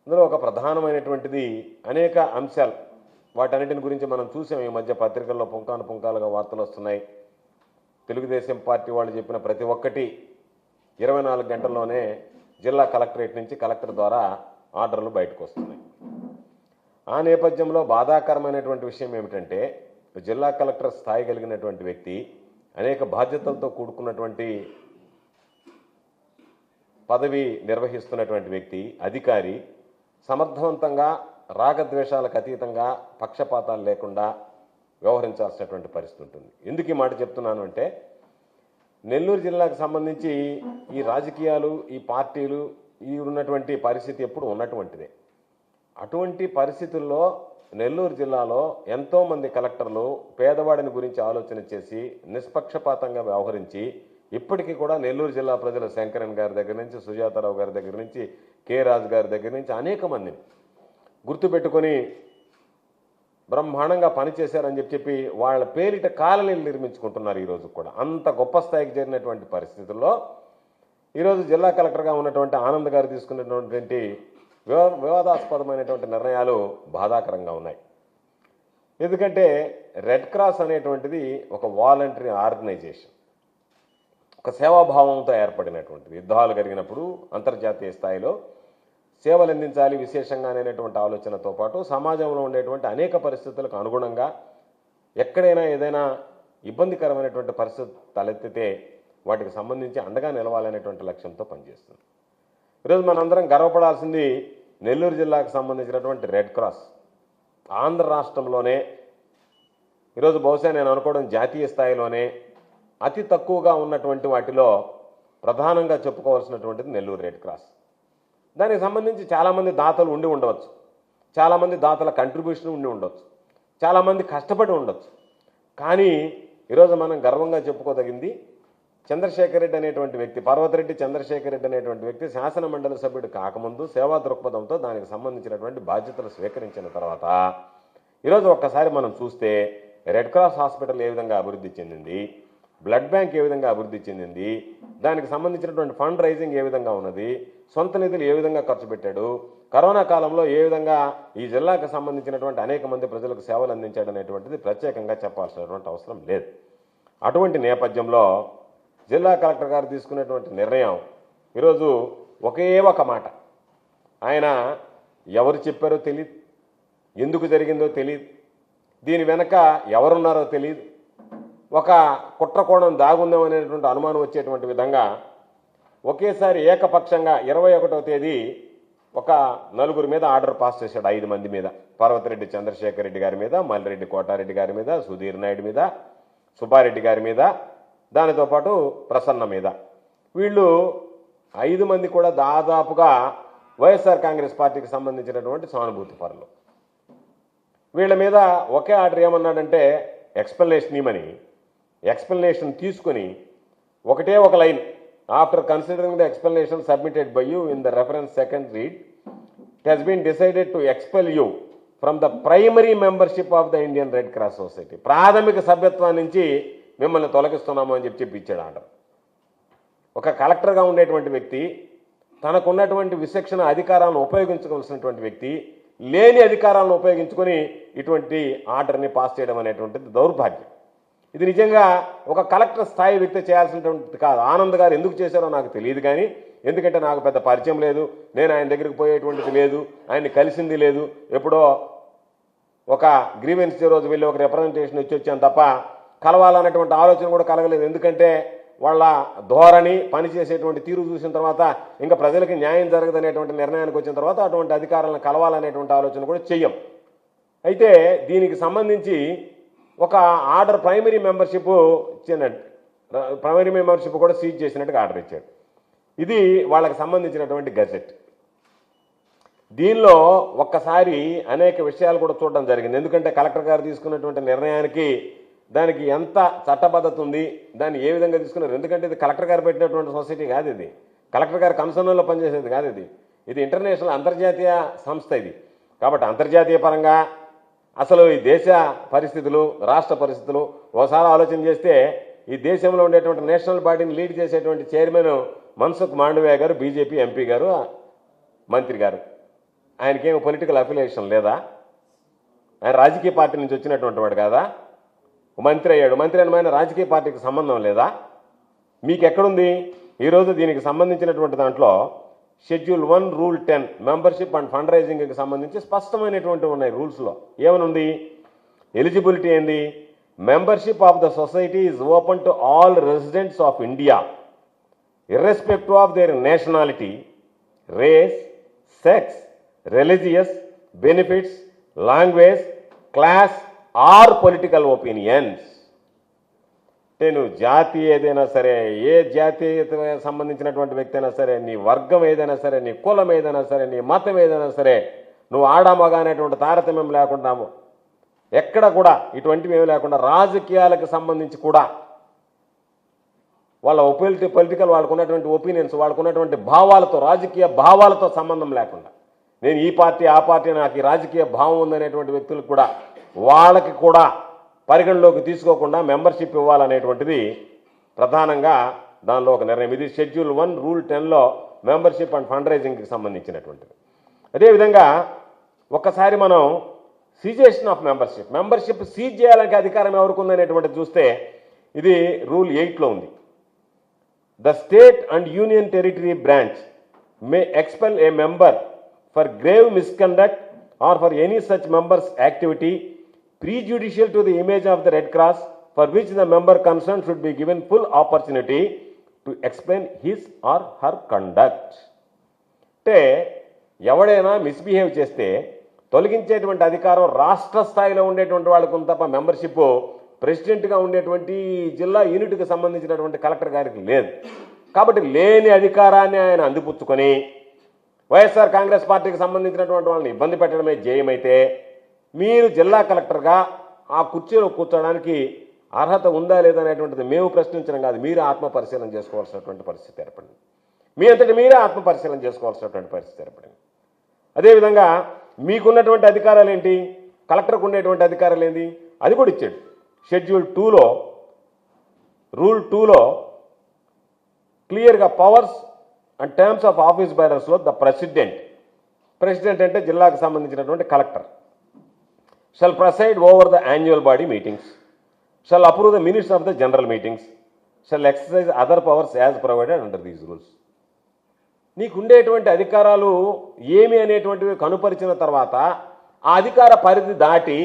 ఇందులో ఒక ప్రధానమైనటువంటిది అనేక అంశాలు, వాటన్నిటిని గురించి మనం చూసాం. ఈ మధ్య పత్రికల్లో పుంకాలుగా వార్తలు వస్తున్నాయి. తెలుగుదేశం పార్టీ వాళ్ళు చెప్పిన ప్రతి ఒక్కటి 24 గంటల్లోనే జిల్లా కలెక్టరేట్ నుంచి కలెక్టర్ ద్వారా ఆర్డర్లు బయటకు వస్తున్నాయి. ఆ నేపథ్యంలో బాధాకరమైనటువంటి విషయం ఏమిటంటే, జిల్లా కలెక్టర్ స్థాయి కలిగినటువంటి వ్యక్తి, అనేక బాధ్యతలతో కూడుకున్నటువంటి పదవి నిర్వహిస్తున్నటువంటి వ్యక్తి, అధికారి సమర్థవంతంగా రాగద్వేషాలకు అతీతంగా పక్షపాతాలు లేకుండా వ్యవహరించాల్సినటువంటి పరిస్థితి ఉంటుంది. ఎందుకు ఈ మాట చెప్తున్నాను అంటే, నెల్లూరు జిల్లాకు సంబంధించి ఈ రాజకీయాలు, ఈ పార్టీలు, ఈ ఉన్నటువంటి పరిస్థితి ఎప్పుడు ఉన్నటువంటిదే. అటువంటి పరిస్థితుల్లో నెల్లూరు జిల్లాలో ఎంతోమంది కలెక్టర్లు పేదవాడిని గురించి ఆలోచన చేసి నిష్పక్షపాతంగా వ్యవహరించి ఇప్పటికీ కూడా నెల్లూరు జిల్లా ప్రజలు శంకరన్ గారి దగ్గర నుంచి, సుజాతారావు గారి దగ్గర నుంచి, కె రాజు గారి దగ్గర నుంచి అనేక మందిని గుర్తుపెట్టుకొని బ్రహ్మాండంగా పనిచేశారని చెప్పి వాళ్ళ పేరిట కాలనీలు నిర్మించుకుంటున్నారు. ఈరోజు కూడా అంత గొప్ప స్థాయికి చేరినటువంటి పరిస్థితుల్లో ఈరోజు జిల్లా కలెక్టర్గా ఉన్నటువంటి ఆనంద్ గారు తీసుకున్నటువంటి వివాదాస్పదమైనటువంటి నిర్ణయాలు బాధాకరంగా ఉన్నాయి. ఎందుకంటే రెడ్ క్రాస్ అనేటువంటిది ఒక వాలంటరీ ఆర్గనైజేషన్, ఒక సేవాభావంతో ఏర్పడినటువంటిది. యుద్ధాలు జరిగినప్పుడు అంతర్జాతీయ స్థాయిలో సేవలు అందించాలి విశేషంగా అనేటువంటి ఆలోచనతో పాటు సమాజంలో ఉండేటువంటి అనేక పరిస్థితులకు అనుగుణంగా ఎక్కడైనా ఏదైనా ఇబ్బందికరమైనటువంటి పరిస్థితి తలెత్తితే వాటికి సంబంధించి అండగా నిలవాలనేటువంటి లక్ష్యంతో పనిచేస్తుంది. ఈరోజు మనందరం గర్వపడాల్సింది నెల్లూరు జిల్లాకు సంబంధించినటువంటి రెడ్ క్రాస్. ఆంధ్ర రాష్ట్రంలోనే ఈరోజు బహుశా నేను అనుకోవడం జాతీయ స్థాయిలోనే అతి తక్కువగా ఉన్నటువంటి వాటిలో ప్రధానంగా చెప్పుకోవాల్సినటువంటిది నెల్లూరు రెడ్ క్రాస్. దానికి సంబంధించి చాలామంది దాతలు ఉండి ఉండవచ్చు, చాలామంది దాతల కంట్రిబ్యూషన్ ఉండి ఉండవచ్చు, చాలామంది కష్టపడి ఉండొచ్చు. కానీ ఈరోజు మనం గర్వంగా చెప్పుకోదగింది చంద్రశేఖర్ రెడ్డి అనేటువంటి వ్యక్తి, పర్వతిరెడ్డి చంద్రశేఖర్ రెడ్డి అనేటువంటి వ్యక్తి శాసన మండలి సభ్యుడు కాకముందు సేవా దృక్పథంతో దానికి సంబంధించినటువంటి బాధ్యతలు స్వీకరించిన తర్వాత ఈరోజు ఒక్కసారి మనం చూస్తే రెడ్ క్రాస్ హాస్పిటల్ ఏ విధంగా అభివృద్ధి చెందింది, బ్లడ్ బ్యాంక్ ఏ విధంగా అభివృద్ధి చెందింది, దానికి సంబంధించినటువంటి ఫండ్ రైజింగ్ ఏ విధంగా ఉన్నది, సొంత నిధులు ఏ విధంగా ఖర్చు పెట్టాడు, కరోనా కాలంలో ఏ విధంగా ఈ జిల్లాకు సంబంధించినటువంటి అనేక మంది ప్రజలకు సేవలు అందించాడు అనేటువంటిది ప్రత్యేకంగా చెప్పాల్సినటువంటి అవసరం లేదు. అటువంటి నేపథ్యంలో జిల్లా కలెక్టర్ గారు తీసుకునేటువంటి నిర్ణయం ఈరోజు ఒకే ఒక మాట, ఆయన ఎవరు చెప్పారో తెలియదు, ఎందుకు జరిగిందో తెలియదు, దీని వెనక ఎవరున్నారో తెలియదు, ఒక కుట్రకోణం దాగుందాం అనేటువంటి అనుమానం వచ్చేటువంటి విధంగా ఒకేసారి ఏకపక్షంగా 21వ తేదీ ఒక నలుగురి మీద ఆర్డర్ పాస్ చేశాడు. 5 మంది మీద, పర్వతిరెడ్డి చంద్రశేఖర్ రెడ్డి గారి మీద, మల్లిరెడ్డి కోటారెడ్డి గారి మీద, సుధీర్ నాయుడు మీద, సుబ్బారెడ్డి గారి మీద, దానితో పాటు ప్రసన్న మీద. వీళ్ళు 5 మంది కూడా దాదాపుగా వైఎస్ఆర్ కాంగ్రెస్ పార్టీకి సంబంధించినటువంటి సానుభూతి పరులు. వీళ్ళ మీద ఒకే ఆర్డర్ ఏమన్నాడంటే ఎక్స్ప్లెనేషన్ ఇవ్వమని. ఎక్స్ప్లెనేషన్ తీసుకొని ఒకటే ఒక line, after considering the explanation submitted by you in the reference second read it has been decided to expel you from the primary membership of the Indian Red Cross Society. ప్రాథమిక సభ్యత్వం నుంచి మిమ్మల్ని తొలగిస్తున్నాము అని చెప్పి ఇచ్చాడు ఆర్డర్. ఒక కలెక్టర్గా ఉండేటువంటి వ్యక్తి, తనకున్నటువంటి విచక్షణ అధికారాలను ఉపయోగించుకోవాల్సినటువంటి వ్యక్తి లేని అధికారాలను ఉపయోగించుకొని ఇటువంటి ఆర్డర్ని పాస్ చేయడం అనేటువంటిది దౌర్భాగ్యం. ఇది నిజంగా ఒక కలెక్టర్ స్థాయి వ్యక్తి చేయాల్సినటువంటి కాదు. ఆనంద్ గారు ఎందుకు చేశారో నాకు తెలియదు, కానీ ఎందుకంటే నాకు పెద్ద పరిచయం లేదు, నేను ఆయన దగ్గరికి పోయేటువంటిది లేదు, ఆయన్ని కలిసింది లేదు, ఎప్పుడో ఒక గ్రీవెన్స్ రోజు వెళ్ళి ఒక రిప్రజెంటేషన్ వచ్చాను తప్ప కలవాలన్నటువంటి ఆలోచన కూడా కలగలేదు. ఎందుకంటే వాళ్ళ ధోరణి పనిచేసేటువంటి తీరు చూసిన తర్వాత ఇంకా ప్రజలకి న్యాయం జరగదనేటువంటి నిర్ణయానికి వచ్చిన తర్వాత అటువంటి అధికారులను కలవాలనేటువంటి ఆలోచన కూడా చెయ్యం. అయితే దీనికి సంబంధించి ఒక ఆర్డర్ ప్రైమరీ మెంబర్షిప్ కూడా సీజ్ చేసినట్టుగా ఆర్డర్ ఇచ్చాడు. ఇది వాళ్ళకి సంబంధించినటువంటి గజెట్. దీనిలో ఒక్కసారి అనేక విషయాలు కూడా చూడడం జరిగింది. ఎందుకంటే కలెక్టర్ గారు తీసుకున్నటువంటి నిర్ణయానికి దానికి ఎంత చట్టబద్ధత ఉంది, దాన్ని ఏ విధంగా తీసుకున్నారు. ఎందుకంటే ఇది కలెక్టర్ గారు పెట్టినటువంటి సొసైటీ కాదు, ఇది కలెక్టర్ గారి కన్సర్న్లో పనిచేసేది కాదు, ఇది ఇంటర్నేషనల్ అంతర్జాతీయ సంస్థ ఇది. కాబట్టి అంతర్జాతీయ పరంగా అసలు ఈ దేశ పరిస్థితులు, రాష్ట్ర పరిస్థితులు ఓసారి ఆలోచన చేస్తే ఈ దేశంలో ఉండేటువంటి నేషనల్ బాడీని లీడ్ చేసేటువంటి చైర్మన్ మన్సుఖ్ మాండవీయ గారు, బీజేపీ ఎంపీ గారు, మంత్రి గారు. ఆయనకేమో పొలిటికల్ అఫిలియేషన్ లేదా? ఆయన రాజకీయ పార్టీ నుంచి వచ్చినటువంటి వాడు కాదా? మంత్రి అయ్యాడు. మంత్రి అయిన రాజకీయ పార్టీకి సంబంధం లేదా? మీకు ఎక్కడుంది? ఈరోజు దీనికి సంబంధించినటువంటి దాంట్లో schedule 1 rule 10 membership and fund రైజింగ్కి సంబంధించి స్పష్టమైనటువంటివి ఉన్నాయి రూల్స్లో. ఏమనుంది? ఎలిజిబిలిటీ ఏంది? Membership of the society is open to all residents of India irrespective of their nationality, race, sex, religious, benefits, language, class or political opinions. నేను జాతి ఏదైనా సరే, ఏ జాతీయత సంబంధించినటువంటి వ్యక్తి అయినా సరే, నీ వర్గం ఏదైనా సరే, నీ కులం ఏదైనా సరే, నీ మతం ఏదైనా సరే, నువ్వు ఆడామగా అనేటువంటి తారతమ్యం లేకుండా, ఎక్కడ కూడా ఇటువంటివి ఏమి లేకుండా, రాజకీయాలకు సంబంధించి కూడా వాళ్ళ పొలిటికల్ వాళ్ళకున్నటువంటి ఒపీనియన్స్, వాళ్ళకున్నటువంటి భావాలతో, రాజకీయ భావాలతో సంబంధం లేకుండా, నేను ఈ పార్టీ ఆ పార్టీ, నాకు ఈ రాజకీయ భావం ఉందనేటువంటి వ్యక్తులకు కూడా వాళ్ళకి కూడా పరిగణలోకి తీసుకోకుండా మెంబర్షిప్ ఇవ్వాలనేటువంటిది ప్రధానంగా దానిలో ఒక నిర్ణయం. ఇది షెడ్యూల్ 1 రూల్ 10లో మెంబర్షిప్ అండ్ ఫండ్ రైజింగ్కి సంబంధించినటువంటిది. అదేవిధంగా ఒక్కసారి మనం సీజేషన్ ఆఫ్ మెంబర్షిప్ సీజ్ చేయాలంటే అధికారం ఎవరికి ఉందనేటువంటిది చూస్తే ఇది రూల్ 8లో ఉంది. The state and union territory branch may expel a member for grave misconduct or for any such member's activity prejudicial to the image of the Red Cross, for which the member concerned should be given full opportunity to explain his or her conduct. అంటే ఎవడైనా misbehave చేస్తే తొలగించేటువంటి అధికారం రాష్ట్ర స్థాయిలో ఉండేటువంటి వాళ్ళకు ఉంది తప్ప మెంబర్షిప్ ప్రెసిడెంట్గా ఉండేటువంటి జిల్లా యూనిట్కి సంబంధించినటువంటి కలెక్టర్ గారికి లేదు. కాబట్టి లేని అధికారాన్ని ఆయన అందిపుచ్చుకొని వైఎస్ఆర్ కాంగ్రెస్ పార్టీకి సంబంధించినటువంటి వాళ్ళని ఇబ్బంది పెట్టడమే ధ్యేయమైతే, మీరు జిల్లా కలెక్టర్గా ఆ కుర్చీలో కూర్చోడానికి అర్హత ఉందా లేదా అనేటువంటిది మేము ప్రశ్నించడం కాదు, మీరు ఆత్మపరిశీలన చేసుకోవాల్సినటువంటి పరిస్థితి ఏర్పడింది. మీ అంతటి మీరే ఆత్మపరిశీలన చేసుకోవాల్సినటువంటి పరిస్థితి ఏర్పడింది. అదేవిధంగా మీకున్నటువంటి అధికారాలు ఏంటి, కలెక్టర్కు ఉండేటువంటి అధికారాలు ఏంటి, అది కూడా ఇచ్చాడు. షెడ్యూల్ 2లో రూల్ 2లో క్లియర్గా powers and terms of office బేరర్స్లో ద ప్రెసిడెంట్ అంటే జిల్లాకు సంబంధించినటువంటి collector shall preside over the annual body meetings, shall approve the minutes of the general meetings, shall exercise other powers as provided under these rules. నీకుండేటువంటి అధికారాలు ఏమి అనేటువంటివి కనుపరిచిన తర్వాత ఆ అధికార పరిధి దాటి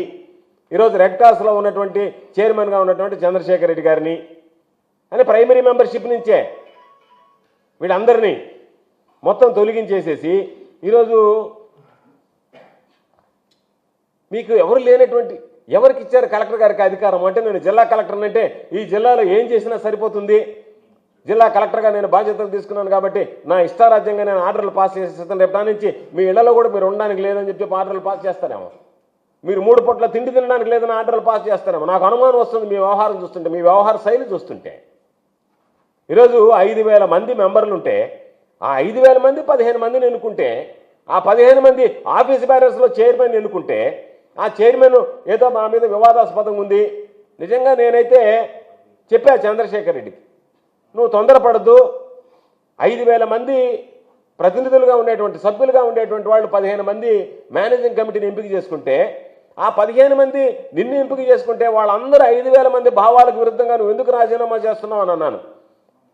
ఈరోజు రెడ్ క్రాస్లో ఉన్నటువంటి చైర్మన్గా ఉన్నటువంటి చంద్రశేఖర్ రెడ్డి గారిని అని ప్రైమరీ మెంబర్షిప్ నుంచే వీళ్ళందరినీ మొత్తం తొలగించేసేసి ఈరోజు మీకు ఎవరు లేనటువంటి, ఎవరికి ఇచ్చారు కలెక్టర్ గారికి అధికారం అంటే, నేను జిల్లా కలెక్టర్ అంటే ఈ జిల్లాలో ఏం చేసినా సరిపోతుంది, జిల్లా కలెక్టర్గా నేను బాధ్యతలు తీసుకున్నాను కాబట్టి నా ఇష్టారాజ్యంగా నేను ఆర్డర్లు పాస్ చేసేస్తాను, రేపు దాని నుంచి మీ ఇళ్లలో కూడా మీరు ఉండడానికి లేదని చెప్పి ఆర్డర్లు పాస్ చేస్తారేమో, మీరు 3 పూట్ల తిండి తినడానికి లేదని ఆర్డర్లు పాస్ చేస్తారేమో. నాకు అనుమానం వస్తుంది మీ వ్యవహారం చూస్తుంటే, మీ వ్యవహార శైలి చూస్తుంటే. ఈరోజు 5,000 మంది మెంబర్లు ఉంటే ఆ 5,000 మంది 15 మందిని ఎన్నుకుంటే, ఆ 15 మంది ఆఫీస్ బ్యారర్స్లో చైర్మన్ ఎన్నుకుంటే, ఆ చైర్మన్ ఏదో మా మీద వివాదాస్పదం ఉంది. నిజంగా నేనైతే చెప్పా చంద్రశేఖర్ రెడ్డికి, నువ్వు తొందరపడద్దు, 5,000 మంది ప్రతినిధులుగా ఉండేటువంటి, సభ్యులుగా ఉండేటువంటి వాళ్ళు 15 మంది మేనేజింగ్ కమిటీని ఎంపిక చేసుకుంటే, ఆ 15 మంది నిన్ను ఎంపిక చేసుకుంటే వాళ్ళందరూ 5,000 మంది భావాలకు విరుద్ధంగా నువ్వు ఎందుకు రాజీనామా చేస్తున్నావు అని అన్నాను.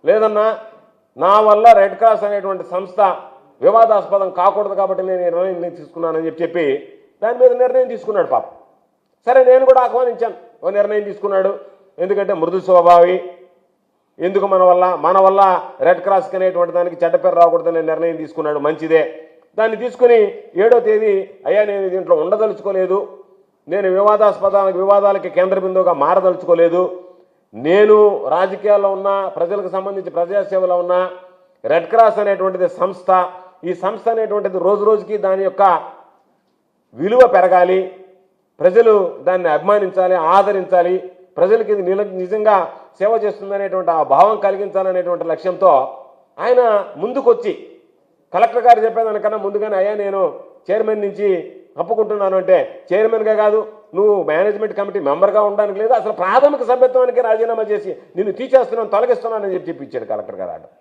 లేదన్నా, నా వల్ల రెడ్ క్రాస్ అనేటువంటి సంస్థ వివాదాస్పదం కాకూడదు కాబట్టి నేను నిర్ణయం తీసుకున్నానని చెప్పి దాని మీద నిర్ణయం తీసుకున్నాడు పాపం. సరే, నేను కూడా ఆహ్వానించాను, ఓ నిర్ణయం తీసుకున్నాడు, ఎందుకంటే మృదు స్వభావి, ఎందుకు మన వల్ల రెడ్ క్రాస్కి అనేటువంటి దానికి చెడ్డ పేరు రాకూడదనే నిర్ణయం తీసుకున్నాడు, మంచిదే. దాన్ని తీసుకుని 7వ తేదీ అయ్యా నేను దీంట్లో ఉండదలుచుకోలేదు, నేను వివాదాలకి కేంద్ర బిందువుగా మారదలుచుకోలేదు, నేను రాజకీయాల్లో ఉన్నా, ప్రజలకు సంబంధించి ప్రజాసేవలో ఉన్నా, రెడ్ క్రాస్ అనేటువంటిది సంస్థ, ఈ సంస్థ అనేటువంటిది రోజు రోజుకి దాని యొక్క విలువ పెరగాలి, ప్రజలు దాన్ని అభిమానించాలి, ఆదరించాలి, ప్రజలకి ఇది నిజంగా సేవ చేస్తుందనేటువంటి ఆ భావం కలిగించాలనేటువంటి లక్ష్యంతో ఆయన ముందుకొచ్చి కలెక్టర్ గారు చెప్పేదానికన్నా ముందుగానే అయ్యా నేను చైర్మన్ నుంచి తప్పుకుంటున్నాను అంటే, చైర్మన్గా కాదు నువ్వు మేనేజ్మెంట్ కమిటీ మెంబర్గా ఉండడానికి లేదు, అసలు ప్రాథమిక సభ్యత్వానికి రాజీనామా చేసి నిన్ను తీసేస్తున్నాను, తొలగిస్తున్నానని చెప్పి ఇచ్చాడు కలెక్టర్ గారు ఆర్డర్.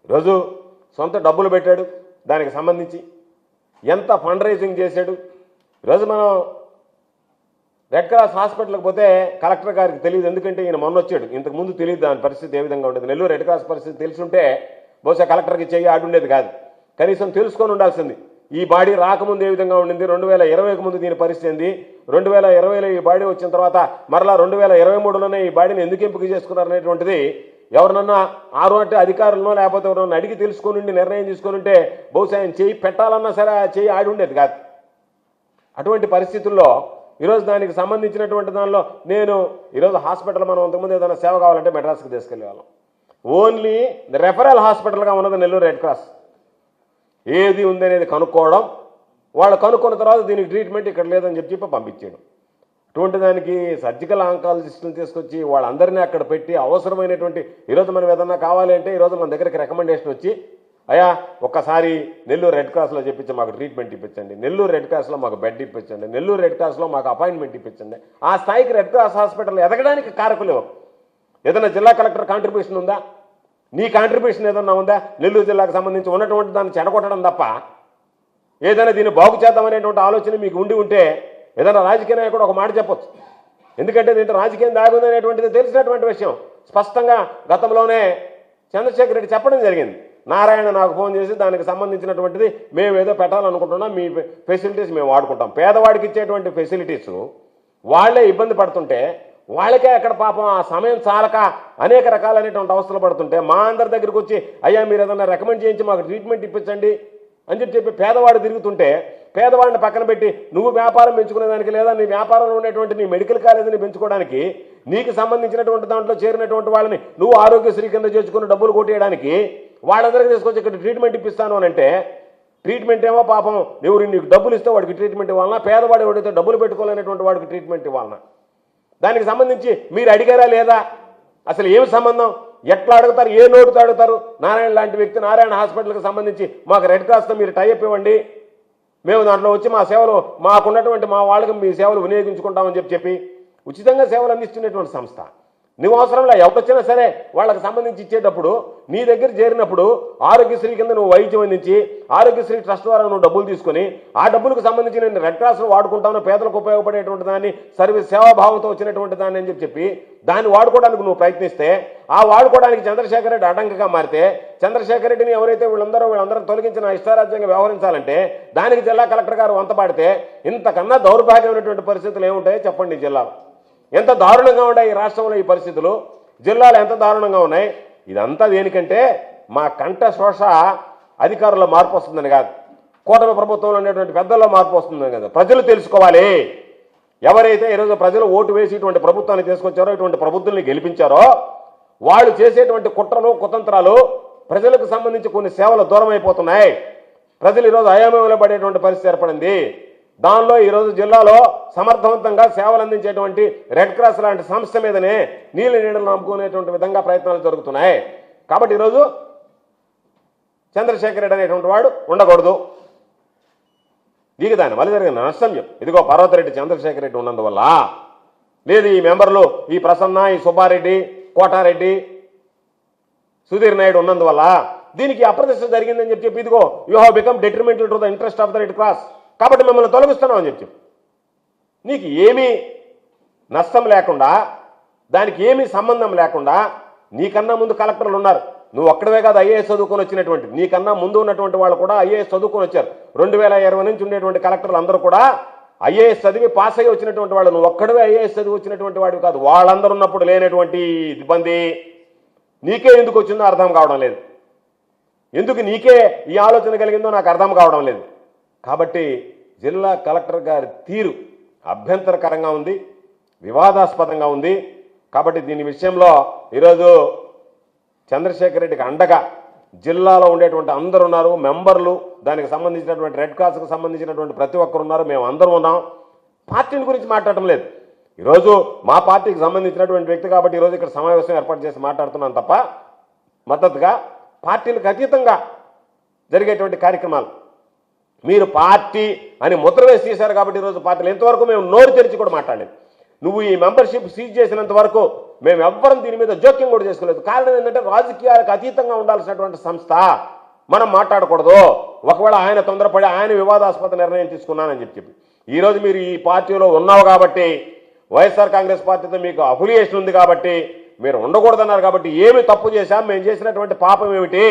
ఈరోజు సొంత డబ్బులు పెట్టాడు, దానికి సంబంధించి ఎంత ఫండ్ రైజింగ్ చేశాడు. ఈరోజు మనం రెడ్ క్రాస్ హాస్పిటల్కి పోతే కలెక్టర్ గారికి తెలియదు, ఎందుకంటే ఈయన మొన్న వచ్చాడు, ఇంతకుముందు తెలియదు దాని పరిస్థితి ఏ విధంగా ఉండేది. నెల్లూరు రెడ్ క్రాస్ పరిస్థితి తెలుసుంటే బహుశా కలెక్టర్కి చెయ్యి ఆడుండేది కాదు, కనీసం తెలుసుకొని ఉండాల్సింది. ఈ బాడీ రాకముందు ఏ విధంగా ఉండింది, 2020కి ముందు దీని పరిస్థితి ఏంది, 2020లో ఈ బాడీ వచ్చిన తర్వాత మరలా 2023లోనే ఈ బాడీని ఎందుకు ఎంపిక చేసుకున్నారనేటువంటిది ఎవరినన్నా అంటే అధికారులనో లేకపోతే ఎవరన్నా అడిగి తెలుసుకొని నిర్ణయం తీసుకొని ఉంటే బహుశా ఆయన చేయి పెట్టాలన్నా సరే ఆ చేయి ఆడి ఉండేది కాదు. అటువంటి పరిస్థితుల్లో ఈరోజు దానికి సంబంధించినటువంటి దానిలో నేను ఈరోజు హాస్పిటల్ మనం అంతకుముందు ఏదైనా సేవ కావాలంటే మెడ్రాస్కి తీసుకెళ్లే వాళ్ళం. ఓన్లీ రెఫరల్ హాస్పిటల్గా ఉన్నది నెల్లూరు రెడ్ క్రాస్. ఏది ఉందనేది కనుక్కోవడం, వాళ్ళు కనుక్కున్న తర్వాత దీనికి ట్రీట్మెంట్ ఇక్కడ లేదని చెప్పి పంపించేయడం. అటువంటి దానికి సర్జికల్ ఆంకాలజిస్టులను తీసుకొచ్చి వాళ్ళందరినీ అక్కడ పెట్టి అవసరమైనటువంటి ఈరోజు మనం ఏదన్నా కావాలి అంటే ఈరోజు మన దగ్గరికి రికమెండేషన్ వచ్చి అయ్యా ఒక్కసారి నెల్లూరు రెడ్ క్రాస్లో చెప్పించి మాకు ట్రీట్మెంట్ ఇప్పించండి, నెల్లూరు రెడ్ క్రాస్లో మాకు బెడ్ ఇప్పించండి, నెల్లూరు రెడ్ క్రాస్లో మాకు అపాయింట్మెంట్ ఇప్పించండి. ఆ స్థాయికి రెడ్ క్రాస్ హాస్పిటల్ ఎదగడానికి కారకులు ఎవరు? ఏదైనా జిల్లా కలెక్టర్ కాంట్రిబ్యూషన్ ఉందా? నీ కాంట్రిబ్యూషన్ ఏదన్నా ఉందా? నెల్లూరు జిల్లాకు సంబంధించి ఉన్నటువంటి దాన్ని చెడగొట్టడం తప్ప ఏదైనా దీన్ని బాగు చేద్దామనేటువంటి ఆలోచన మీకు ఉంటే ఏదైనా రాజకీయ నాయకుడు ఒక మాట చెప్పొచ్చు, ఎందుకంటే దీంట్లో రాజకీయం దాగుంది అనేటువంటిది తెలిసినటువంటి విషయం. స్పష్టంగా గతంలోనే చంద్రశేఖర్ రెడ్డి చెప్పడం జరిగింది. నారాయణ నాకు ఫోన్ చేసి దానికి సంబంధించినటువంటిది మేము ఏదో పెట్టాలనుకుంటున్నాం, మీ ఫెసిలిటీస్ మేము వాడుకుంటాం. పేదవాడికి ఇచ్చేటువంటి ఫెసిలిటీస్ వాళ్లే ఇబ్బంది పడుతుంటే, వాళ్ళకే అక్కడ పాపం ఆ సమయం చాలక అనేక రకాలైనటువంటి అవస్థలు పడుతుంటే మా అందరి దగ్గరికి వచ్చి అయ్యా మీరు ఏదన్నా రికమెండ్ చేయించి మాకు ట్రీట్మెంట్ ఇప్పించండి అని చెప్పి పేదవాడు తిరుగుతుంటే, పేదవాడిని పక్కన పెట్టి నువ్వు వ్యాపారం పెంచుకునేదానికి లేదా నీ వ్యాపారంలో ఉండేటువంటి నీ మెడికల్ కాలేజీని పెంచుకోవడానికి నీకు సంబంధించినటువంటి దాంట్లో చేరినటువంటి వాళ్ళని నువ్వు ఆరోగ్యశ్రీ కింద చేసుకుని డబ్బులు కొట్టేయడానికి వాళ్ళందరికీ తీసుకొచ్చి ఇక్కడ ట్రీట్మెంట్ ఇప్పిస్తాను అని అంటే, ట్రీట్మెంట్ ఏమో పాపం ఎవరు నీకు డబ్బులు ఇస్తే వాడికి ట్రీట్మెంట్ ఇవ్వాలన్నా, పేదవాడు ఎవడైతే డబ్బులు పెట్టుకోలేనటువంటి వాడికి ట్రీట్మెంట్ ఇవ్వాలన్నా, దానికి సంబంధించి మీరు అడిగారా లేదా? అసలు ఏమి సంబంధం? ఎట్లా అడుగుతారు? ఏ నోటుతో అడుగుతారు? నారాయణ లాంటి వ్యక్తి నారాయణ హాస్పిటల్కి సంబంధించి మాకు రెడ్ క్రాస్తో మీరు టైఅప్ ఇవ్వండి, మేము దాంట్లో వచ్చి మా సేవలు మాకున్నటువంటి మా వాళ్ళకి మీ సేవలు వినియోగించుకుంటామని చెప్పి ఉచితంగా సేవలు అందిస్తున్నటువంటి సంస్థ. నువ్వు అవసరంలో ఎవరొచ్చినా సరే వాళ్ళకి సంబంధించి ఇచ్చేటప్పుడు నీ దగ్గర చేరినప్పుడు ఆరోగ్యశ్రీ కింద నువ్వు వైద్యం అందించి ఆరోగ్యశ్రీ ట్రస్ట్ ద్వారా నువ్వు డబ్బులు తీసుకొని ఆ డబ్బులకు సంబంధించి నేను రెడ్ క్రాస్లో వాడుకుంటాను, పేదలకు ఉపయోగపడేటువంటి దాన్ని సర్వీస్ సేవాభావంతో వచ్చినటువంటి దాన్ని అని చెప్పి దాన్ని వాడుకోవడానికి నువ్వు ప్రయత్నిస్తే, ఆ వాడుకోవడానికి చంద్రశేఖర్ రెడ్డి అడ్డంకిగా మారితే, చంద్రశేఖర్ రెడ్డిని ఎవరైతే వీళ్ళందరూ తొలగించిన ఇష్టారాజ్యంగా వ్యవహరించాలంటే దానికి జిల్లా కలెక్టర్ గారు వంతపాడితే ఇంతకన్నా దౌర్భాగ్యమైనటువంటి పరిస్థితులు ఏముంటాయో చెప్పండి. జిల్లాలో ఎంత దారుణంగా ఉన్నాయి, ఈ రాష్ట్రంలో ఈ పరిస్థితులు జిల్లాలో ఎంత దారుణంగా ఉన్నాయి. ఇదంతా దేనికంటే మా కంఠ శోష అధికారుల్లో మార్పు వస్తుందని కాదు, కూటమి ప్రభుత్వంలో ఉండేటువంటి పెద్దల్లో మార్పు వస్తుందని కాదు. ప్రజలు తెలుసుకోవాలి, ఎవరైతే ఈరోజు ప్రజలు ఓటు వేసి ఇటువంటి ప్రభుత్వాన్ని తీసుకొచ్చారో, ఇటువంటి ప్రభుత్వాన్ని గెలిపించారో వాళ్ళు చేసేటువంటి కుట్రలు కుతంత్రాలు ప్రజలకు సంబంధించి కొన్ని సేవలు దూరం అయిపోతున్నాయి. ప్రజలు ఈరోజు అయోమయంలో పడేటువంటి పరిస్థితి ఏర్పడింది. దానిలో ఈరోజు జిల్లాలో సమర్థవంతంగా సేవలు అందించేటువంటి రెడ్ క్రాస్ లాంటి సంస్థ మీదనే నీళ్ళ నీడలు నమ్ముకునేటువంటి విధంగా ప్రయత్నాలు జరుగుతున్నాయి. కాబట్టి ఈరోజు చంద్రశేఖర్ రెడ్డి అనేటువంటి వాడు ఉండకూడదు. దీనికి దాని వల్ల జరిగిన నష్టం చెప్పు. ఇదిగో పర్వతరెడ్డి చంద్రశేఖర్ రెడ్డి ఉన్నందువల్ల, లేదు ఈ మెంబర్లు ఈ ప్రసన్న, ఈ సుబ్బారెడ్డి, కోటారెడ్డి, సుధీర్ నాయుడు ఉన్నందువల్ల దీనికి అప్రతిష్ట జరిగిందని చెప్పి ఇదిగో you have become detrimental to the interest of the red cross, కాబట్టి మిమ్మల్ని తొలగిస్తున్నాం అని చెప్పి నీకు ఏమీ నష్టం లేకుండా, దానికి ఏమీ సంబంధం లేకుండా, నీకన్నా ముందు కలెక్టర్లు ఉన్నారు. నువ్వు ఒక్కడవే కాదు ఐఏఎస్ చదువుకొని వచ్చినటువంటి, నీకన్నా ముందు ఉన్నటువంటి వాళ్ళు కూడా ఐఏఎస్ చదువుకొని వచ్చారు. 2020 నుంచి ఉండేటువంటి కలెక్టర్లు అందరూ కూడా ఐఏఎస్ చదివి పాస్ అయ్యి వచ్చినటువంటి వాడు, నువ్వు ఒక్కడివే ఐఏఎస్ చదివి వచ్చినటువంటి వాడు కాదు. వాళ్ళందరూ ఉన్నప్పుడు లేనటువంటి ఇబ్బంది నీకే ఎందుకు వచ్చిందో అర్థం కావడం లేదు. ఎందుకు నీకే ఈ ఆలోచన కలిగిందో నాకు అర్థం కావడం లేదు. కాబట్టి జిల్లా కలెక్టర్ గారి తీరు అభ్యంతరకరంగా ఉంది, వివాదాస్పదంగా ఉంది. కాబట్టి దీని విషయంలో ఈరోజు చంద్రశేఖర్ రెడ్డికి అండగా జిల్లాలో ఉండేటువంటి అందరూ ఉన్నారు, మెంబర్లు, దానికి సంబంధించినటువంటి రెడ్ క్రాస్కి సంబంధించినటువంటి ప్రతి ఒక్కరు ఉన్నారు, మేము అందరం ఉన్నాం. పార్టీల గురించి మాట్లాడటం లేదు. ఈరోజు మా పార్టీకి సంబంధించినటువంటి వ్యక్తి కాబట్టి ఈరోజు ఇక్కడ సమావేశం ఏర్పాటు చేసి మాట్లాడుతున్నాను తప్ప మద్దతుగా పార్టీలకు అతీతంగా జరిగేటువంటి కార్యక్రమాలు. మీరు పార్టీ అని ముద్ర వేసి చేశారు కాబట్టి ఈరోజు పార్టీలు ఎంతవరకు మేము నోరు తెరిచి కూడా మాట్లాడలేదు. నువ్వు ఈ మెంబర్షిప్ సీజ్ చేసినంత వరకు మేము ఎవ్వరం దీని మీద జోక్యం కూడా చేసుకోలేదు. కారణం ఏంటంటే రాజకీయాలకు అతీతంగా ఉండాల్సినటువంటి సంస్థ, మనం మాట్లాడకూడదు. ఒకవేళ ఆయన తొందరపడి ఆయన వివాదాస్పద నిర్ణయం తీసుకున్నానని చెప్పి ఈరోజు మీరు ఈ పార్టీలో ఉన్నావు కాబట్టి, వైఎస్ఆర్ కాంగ్రెస్ పార్టీతో మీకు అఫిలియేషన్ ఉంది కాబట్టి మీరు ఉండకూడదన్నారు. కాబట్టి ఏమి తప్పు చేశాం, మేము చేసినటువంటి పాపం ఏమిటి?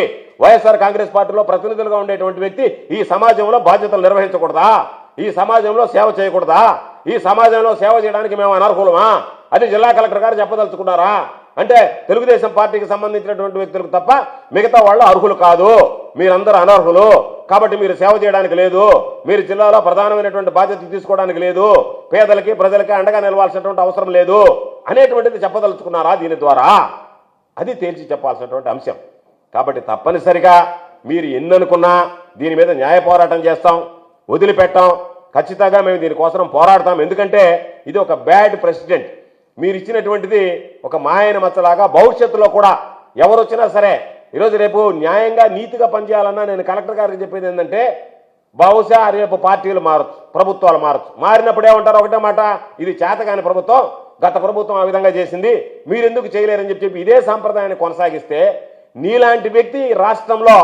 వైఎస్ఆర్ కాంగ్రెస్ పార్టీలో ప్రతినిధులుగా ఉండేటువంటి వ్యక్తి ఈ సమాజంలో బాధ్యతలు నిర్వహించకూడదా? ఈ సమాజంలో సేవ చేయకూడదా? ఈ సమాజంలో సేవ చేయడానికి మేము అనర్హులమా అని జిల్లా కలెక్టర్ గారు చెప్పదలుచుకున్నారా? అంటే తెలుగుదేశం పార్టీకి సంబంధించినటువంటి వ్యక్తులకు తప్ప మిగతా వాళ్ళు అర్హులు కాదు, మీరందరూ అనర్హులు, కాబట్టి మీరు సేవ చేయడానికి లేదు, మీరు జిల్లాలో ప్రధానమైనటువంటి బాధ్యత తీసుకోవడానికి లేదు, పేదలకి ప్రజలకి అండగా నిలవాల్సినటువంటి అవసరం లేదు అనేటువంటిది చెప్పదలుచుకున్నారా దీని ద్వారా? అది తేల్చి చెప్పాల్సినటువంటి అంశం. కాబట్టి తప్పనిసరిగా మీరు ఎన్ననుకున్నా దీని మీద న్యాయ పోరాటం చేస్తాం, వదిలిపెట్టాం. ఖచ్చితంగా మేము దీనికోసం పోరాడతాం. ఎందుకంటే ఇది ఒక బ్యాడ్ ప్రెసిడెంట్. మీరు ఇచ్చినటువంటిది ఒక మాయన మచ్చలాగా భవిష్యత్తులో కూడా ఎవరు వచ్చినా సరే ఈరోజు రేపు న్యాయంగా నీతిగా పనిచేయాలన్నా నేను కలెక్టర్ గారికి చెప్పేది ఏంటంటే, బహుశా రేపు పార్టీలు మారచ్చు, ప్రభుత్వాలు మారచ్చు. మారినప్పుడు ఏమంటారు? ఒకటే మాట, ఇది చేతగాని ప్రభుత్వం, గత ప్రభుత్వం ఆ విధంగా చేసింది, మీరెందుకు చేయలేరని చెప్పి ఇదే సాంప్రదాయాన్ని కొనసాగిస్తే నీలాంటి వ్యక్తి రాష్ట్రంలో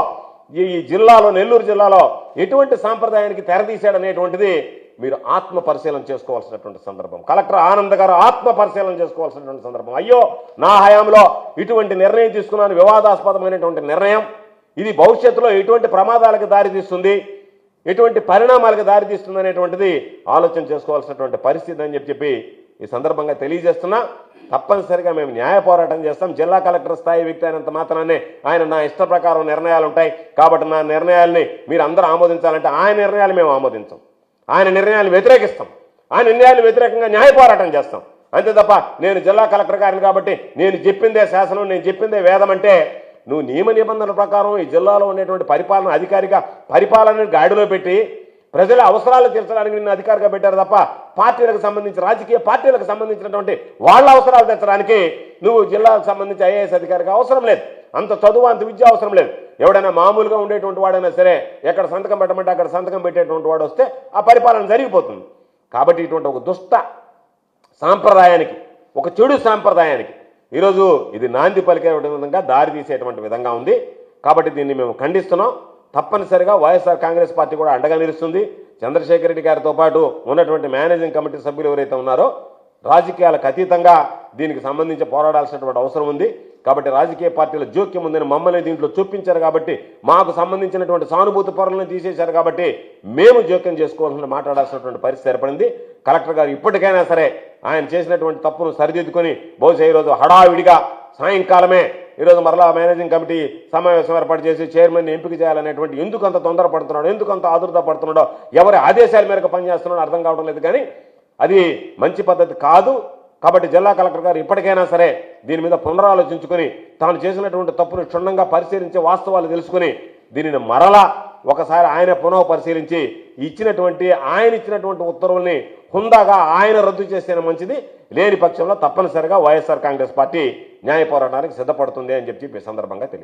ఈ జిల్లాలో, నెల్లూరు జిల్లాలో ఎటువంటి సాంప్రదాయానికి తెరదీశాడనేటువంటిది మీరు ఆత్మ పరిశీలన చేసుకోవాల్సినటువంటి సందర్భం. కలెక్టర్ ఆనంద్ గారు ఆత్మ పరిశీలన చేసుకోవాల్సినటువంటి సందర్భం. అయ్యో, నా హయాంలో ఇటువంటి నిర్ణయం తీసుకున్నాను, వివాదాస్పదమైనటువంటి నిర్ణయం, ఇది భవిష్యత్తులో ఎటువంటి ప్రమాదాలకు దారితీస్తుంది, ఎటువంటి పరిణామాలకు దారితీస్తుంది అనేటువంటిది ఆలోచన చేసుకోవాల్సినటువంటి పరిస్థితి అని చెప్పి ఈ సందర్భంగా తెలియజేస్తున్నా. తప్పనిసరిగా మేము న్యాయ పోరాటం చేస్తాం. జిల్లా కలెక్టర్ స్థాయి వ్యక్తి అయినంత మాత్రాన్ని ఆయన నా ఇష్ట ప్రకారం నిర్ణయాలు ఉంటాయి కాబట్టి నా నిర్ణయాల్ని మీరు అందరూ ఆమోదించాలంటే ఆయన నిర్ణయాలు మేము ఆమోదించాం, ఆయన నిర్ణయాలు వ్యతిరేకిస్తాం, ఆయన నిర్ణయాలు వ్యతిరేకంగా న్యాయ పోరాటం చేస్తాం. అంతే తప్ప నేను జిల్లా కలెక్టర్ గారిని కాబట్టి నేను చెప్పిందే శాసనం, నేను చెప్పిందే వేదం అంటే నువ్వు నియమ నిబంధనల ప్రకారం ఈ జిల్లాలో ఉండేటువంటి పరిపాలన అధికారిగా పరిపాలనని గాడిలో పెట్టి ప్రజల అవసరాలు తీర్చడానికి నిన్ను అధికారిగా పెట్టారు తప్ప పార్టీలకు సంబంధించి, రాజకీయ పార్టీలకు సంబంధించినటువంటి వాళ్ళ అవసరాలు తీర్చడానికి నువ్వు జిల్లాకు సంబంధించి ఐఏఎస్ అధికారిగా అవసరం లేదు, అంత చదువు అంత విద్య అవసరం లేదు. ఎవడైనా మామూలుగా ఉండేటువంటి వాడైనా సరే ఎక్కడ సంతకం పెట్టమంటే అక్కడ సంతకం పెట్టేటువంటి వాడు వస్తే ఆ పరిపాలన జరిగిపోతుంది. కాబట్టి ఇటువంటి ఒక దుష్ట సాంప్రదాయానికి, ఒక చెడు సాంప్రదాయానికి ఈరోజు ఇది నాంది పలికే విధంగా దారి తీసేటువంటి విధంగా ఉంది. కాబట్టి దీన్ని మేము ఖండిస్తున్నాం. తప్పనిసరిగా వైఎస్ఆర్ కాంగ్రెస్ పార్టీ కూడా అండగా నిలుస్తుంది. చంద్రశేఖర్ రెడ్డి గారితో పాటు ఉన్నటువంటి మేనేజింగ్ కమిటీ సభ్యులు ఎవరైతే ఉన్నారో రాజకీయాలకు అతీతంగా దీనికి సంబంధించి పోరాడాల్సినటువంటి అవసరం ఉంది. కాబట్టి రాజకీయ పార్టీల జోక్యం ఉందని మమ్మల్ని దీంట్లో చూపించారు కాబట్టి, మాకు సంబంధించినటువంటి సానుభూతి పరులను తీసేశారు కాబట్టి మేము జోక్యం చేసుకోవాల్సిన మాట్లాడాల్సినటువంటి పరిస్థితి ఏర్పడింది. కలెక్టర్ గారు ఇప్పటికైనా సరే ఆయన చేసినటువంటి తప్పును సరిదిద్దుకొని బహుశా ఈరోజు హడావిడిగా సాయంకాలమే ఈరోజు మరలా మేనేజింగ్ కమిటీ సమావేశం ఏర్పాటు చేసి చైర్మన్ని ఎంపిక చేయాలనేటువంటి ఎందుకు అంత తొందరపడుతున్నాడో, ఎందుకు అంత ఆదుర్ద పడుతున్నాడో, ఎవరి ఆదేశాల మేరకు పనిచేస్తున్నాడో అర్థం కావడం లేదు. కానీ అది మంచి పద్ధతి కాదు. కాబట్టి జిల్లా కలెక్టర్ గారు ఇప్పటికైనా సరే దీని మీద పునరాలోచించుకొని తాను చేసినటువంటి తప్పును క్షుణ్ణంగా పరిశీలించి వాస్తవాలు తెలుసుకుని దీనిని మరలా ఒకసారి ఆయన పునః పరిశీలించి ఆయన ఇచ్చినటువంటి ఉత్తర్వుల్ని హుందాగా ఆయన రద్దు చేస్తేనే మంచిది. లేని పక్షంలో తప్పనిసరిగా వైఎస్ఆర్ కాంగ్రెస్ పార్టీ న్యాయ పోరాటానికి సిద్ధపడుతుంది అని చెప్పి ఈ సందర్భంగా తెలియజేస్తారు.